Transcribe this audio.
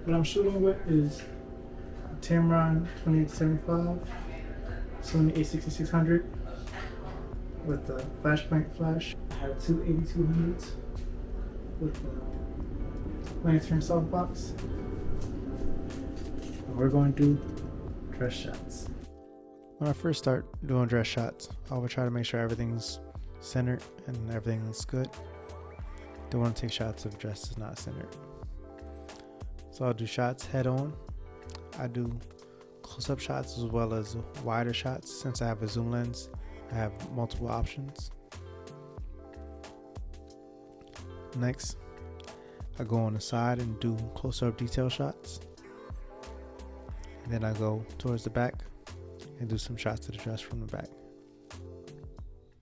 What I'm shooting with is Tamron 2875, Sony A6600 with the flashpoint flash. I have two 8200s with the lantern softbox. And we're going to do dress shots. When I first start doing dress shots, I will try to make sure everything's centered and everything looks good. Don't want to take shots if dress is not centered. So I'll do shots head on. I do close-up shots as well as wider shots. Since I have a zoom lens, I have multiple options. Next, I go on the side and do close-up detail shots. And then I go towards the back and do some shots of the dress from the back.